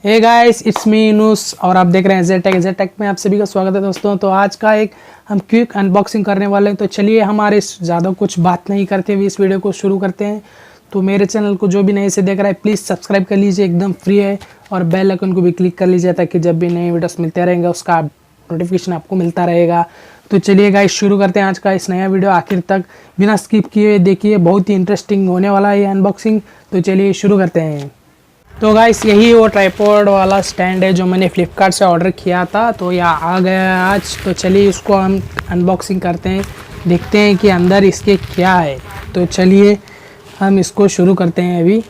Hey guys, it's me Yunus और आप देख रहे हैं ज़ेड टेक में आप सभी का स्वागत है दोस्तों। तो आज का एक हम क्विक अनबॉक्सिंग करने वाले हैं। तो चलिए हमारे ज़्यादा कुछ बात नहीं करते हुए इस वीडियो को शुरू करते हैं। तो मेरे चैनल को जो भी नए से देख रहा है प्लीज़ सब्सक्राइब कर लीजिए, एकदम फ्री है। और बेल आइकन को भी क्लिक कर लीजिए ताकि जब भी नए वीडियोस मिलते रहेंगे उसका नोटिफिकेशन आपको मिलता रहेगा। तो चलिए गाइस शुरू करते हैं आज का इस नया वीडियो। आखिर तक बिना स्किप किए देखिए, बहुत ही इंटरेस्टिंग होने वाला है ये अनबॉक्सिंग। तो चलिए शुरू करते हैं। तो गाइस यही वो ट्राइपॉड वाला स्टैंड है जो मैंने फ्लिपकार्ट से ऑर्डर किया था। तो यह आ गया है आज। तो चलिए इसको हम अनबॉक्सिंग करते हैं, देखते हैं कि अंदर इसके क्या है। तो चलिए हम इसको शुरू करते हैं अभी।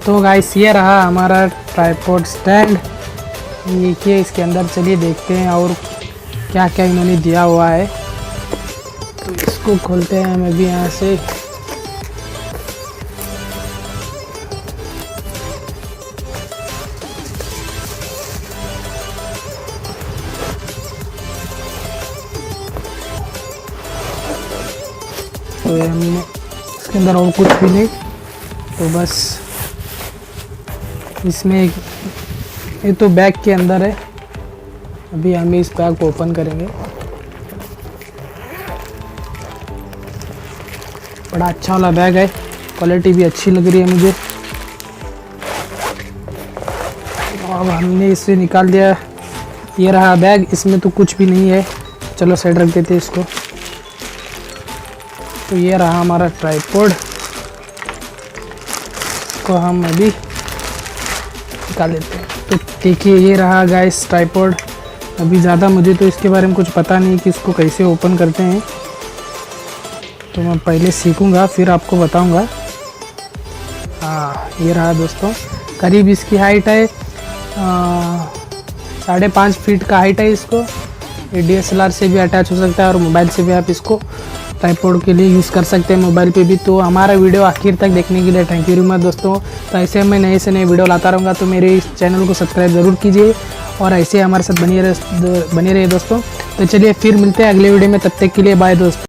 तो गाइस ये रहा हमारा ट्राइपॉड स्टैंड। देखिए इसके अंदर, चलिए देखते हैं और क्या क्या इन्होंने दिया हुआ है। तो इसको खोलते हैं हम अभी यहाँ से। तो हमने इसके अंदर और कुछ भी नहीं, तो बस इसमें ये तो बैग के अंदर है। अभी हम इस बैग को ओपन करेंगे। बड़ा अच्छा वाला बैग है, क्वालिटी भी अच्छी लग रही है मुझे। अब हमने इसे निकाल दिया। ये रहा बैग, इसमें तो कुछ भी नहीं है। चलो साइड रख देते हैं इसको। तो ये रहा हमारा ट्राइपॉड, को हम अभी निकाल देते हैं। तो देखिए ये रहा गाइस ट्राइपॉड। अभी ज़्यादा मुझे तो इसके बारे में कुछ पता नहीं कि इसको कैसे ओपन करते हैं। तो मैं पहले सीखूंगा फिर आपको बताऊंगा। हाँ ये रहा दोस्तों। करीब इसकी हाइट है 5.5 फीट का हाइट है इसको। ये DSLR से भी अटैच हो सकता है और मोबाइल से भी आप इसको ट्राइपॉड के लिए यूज़ कर सकते हैं, मोबाइल पे भी। तो हमारा वीडियो आखिर तक देखने के लिए थैंक यू वेरी मच दोस्तों। तो ऐसे मैं नए से नए वीडियो लाता रहूँगा, तो मेरे इस चैनल को सब्सक्राइब ज़रूर कीजिए और ऐसे हमारे साथ बने रहे दोस्तों। तो चलिए फिर मिलते हैं अगले वीडियो में, तब तक के लिए बाय दोस्तों।